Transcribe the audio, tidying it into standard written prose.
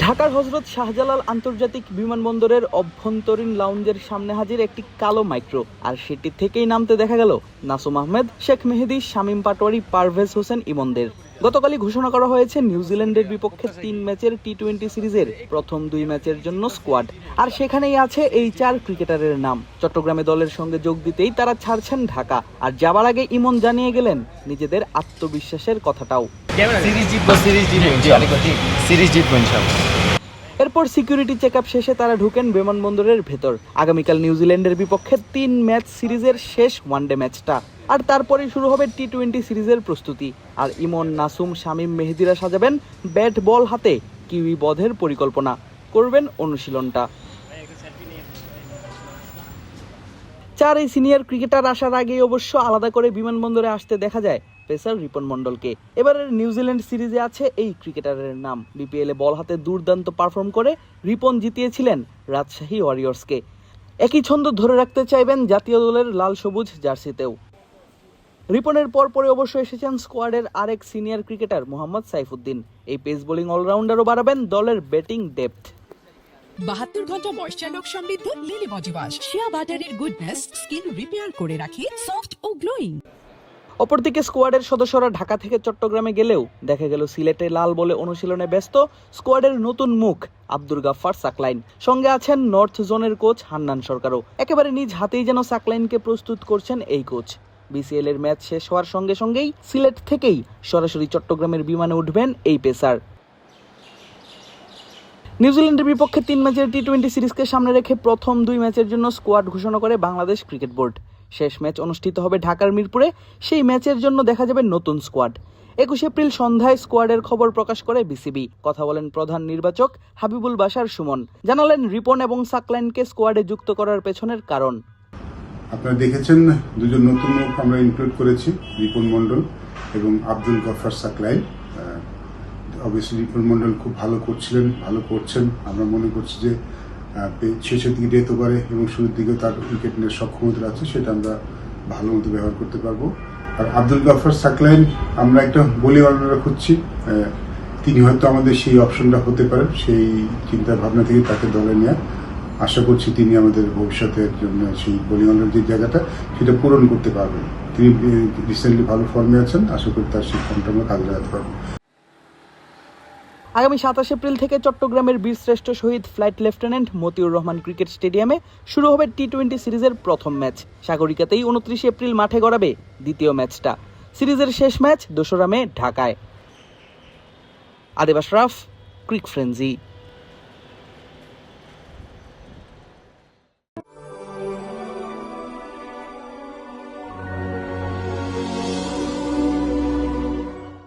ঢাকার হযরত শাহজালাল আন্তর্জাতিক বিমানবন্দরের অভ্যন্তরীণ লাউঞ্জের সামনে হাজির একটি কালো মাইক্রো, আর সেটি থেকেই নামতে দেখা গেল নাসুম আহমেদ, শেখ মেহেদী, শামীম পাটোয়ারি, পারভেজ হোসেন ইমনদের। গতকালই ঘোষণা করা হয়েছে নিউজিল্যান্ডের বিপক্ষে 3 ম্যাচের টি-20 সিরিজের প্রথম 2 ম্যাচের জন্য স্কোয়াড, আর সেখানেই আছে এই 4 ক্রিকেটারের নাম। চট্টগ্রামে দলের সঙ্গে যোগ দিতেই তারা ছাড়ছেন ঢাকা, আর যাবার আগে ইমন জানিয়ে গেলেন নিজেদের আত্মবিশ্বাসের কথাটাও। এরপর সিকিউরিটি চেকআপ শেষে তারা ঢুকেন বিমানবন্দরের ভেতর। আগামীকাল নিউজিল্যান্ডের বিপক্ষে 3 ম্যাচ সিরিজের শেষ ওয়ানডে ম্যাচটা, আর তারপরেই শুরু হবে টি-20 সিরিজের প্রস্তুতি। আর ইমন, নাসুম, শামীম, মেহেদীরা সাজাবেন ব্যাট বল হাতে কিউই বধের পরিকল্পনা, করবেন অনুশীলনটা। 4 এই সিনিয়র ক্রিকেটার আসার আগেই অবশ্য আলাদা করে বিমানবন্দরে আসতে দেখা যায় পেসার রিপন মন্ডলকে। এবারের নিউজিল্যান্ড সিরিজে আছে এই ক্রিকেটারের নাম। বিপিএলে বল হাতে দুর্দান্ত পারফর্ম করে রিপন জিতিয়েছিলেন রাজশাহী ওয়ারিয়র্সকে। একই ছন্দ ধরে রাখতে চাইবেন জাতীয় দলের লাল সবুজ জার্সিতেও। রিপনের পরপরে অবশ্য এসেছেন স্কোয়াডের আরেক সিনিয়র ক্রিকেটার মোহাম্মদ সাইফুদ্দিন। এই পেস বোলিং অলরাউন্ডারও বাড়াবেন দলের ব্যাটিং ডেপথ। 72 ঘন্টা ময়েশ্চার লক সমৃদ্ধ লিলি বডি ওয়াশ, শিয়া বাটারের গুডনেস স্কিন রিপেয়ার করে রাখে সফট ও গ্লোয়িং। অপরদিকে স্কোয়াডের সদস্যরা ঢাকা থেকে চট্টগ্রামে গেলেও দেখা গেল সিলেটে লাল বলে অনুশীলনে ব্যস্ত স্কোয়াডের নতুন মুখ আব্দুল গাফফার সাকলাইন। সঙ্গে আছেন নর্থ জোনের কোচ হান্নান সরকারও। একেবারে নিজ হাতেই যেন সাকলাইনকে প্রস্তুত করছেন এই কোচ। বিসিএল এর ম্যাচ শেষ হওয়ার সঙ্গে সঙ্গেই সিলেট থেকেই সরাসরি চট্টগ্রামের বিমানে উঠবেন এই পেসার। নিউজিল্যান্ডের বিপক্ষে 3 ম্যাচের টি-20 সিরিজকে সামনে রেখে প্রথম 2 ম্যাচের জন্য স্কোয়াড ঘোষণা করে বাংলাদেশ ক্রিকেট বোর্ড। শেষ ম্যাচ অনুষ্ঠিত হবে ঢাকার মিরপুরে। সেই ম্যাচের জন্য দেখা যাবে নতুন স্কোয়াড। 21 এপ্রিল সন্ধ্যায় স্কোয়াডের খবর প্রকাশ করে বিসিবি। কথা বলেন প্রধান নির্বাচক হাবিবুল বাশার সুমন। জানালেন রিপন এবং সাকলাইনকে স্কোয়াডে যুক্ত করার পেছনের কারণ। আপনারা দেখেছেন দুজন নতুন মুখ আমরা ইনক্লুড করেছি, রিপন মন্ডল এবং আব্দুল গফফার সাকলাইন। অবভিয়াসলি রিপন মন্ডল খুব ভালো করছিলেন, ভালো করছেন। আমরা মনে করছি যে শেষের দিকে যেতে পারে এবং শুরুর দিকে তার উইকেট নেওয়ার সক্ষমতা আছে, সেটা আমরা ভালো মতো ব্যবহার করতে পারবো। আর আব্দুল গফফার সাকলাইন আমরা একটা বোলিং অলরাউন্ডার খুঁজছি, তিনি হয়তো আমাদের সেই অপশনটা হতে পারেন। সেই চিন্তা ভাবনা থেকে তাকে দলে নেওয়া, আশা করছি তিনি আমাদের ভবিষ্যতের জন্য সেই বোলিং অলরাউন্ডার যে জায়গাটা সেটা পূরণ করতে পারবেন। তিনি রিসেন্টলি ভালো ফর্মে আছেন, আশা করি তার সেই ফর্মটা আমরা কাজে লাগাতে পারবো। আগামী 27 এপ্রিল থেকে চট্টগ্রামের বীরশ্রেষ্ঠ শহীদ flight lieutenant Motiur Rahman cricket স্টেডিয়ামে শুরু হবে টি-20 সিরিজের প্রথম ম্যাচ। সাগরিকাতেই 29 এপ্রিল মাঠে গড়াবে দ্বিতীয় ম্যাচটা। সিরিজের শেষ ম্যাচ 2রা মে ঢাকায়। আদিব আশরাফ, ক্রিক ফ্রেন্জি।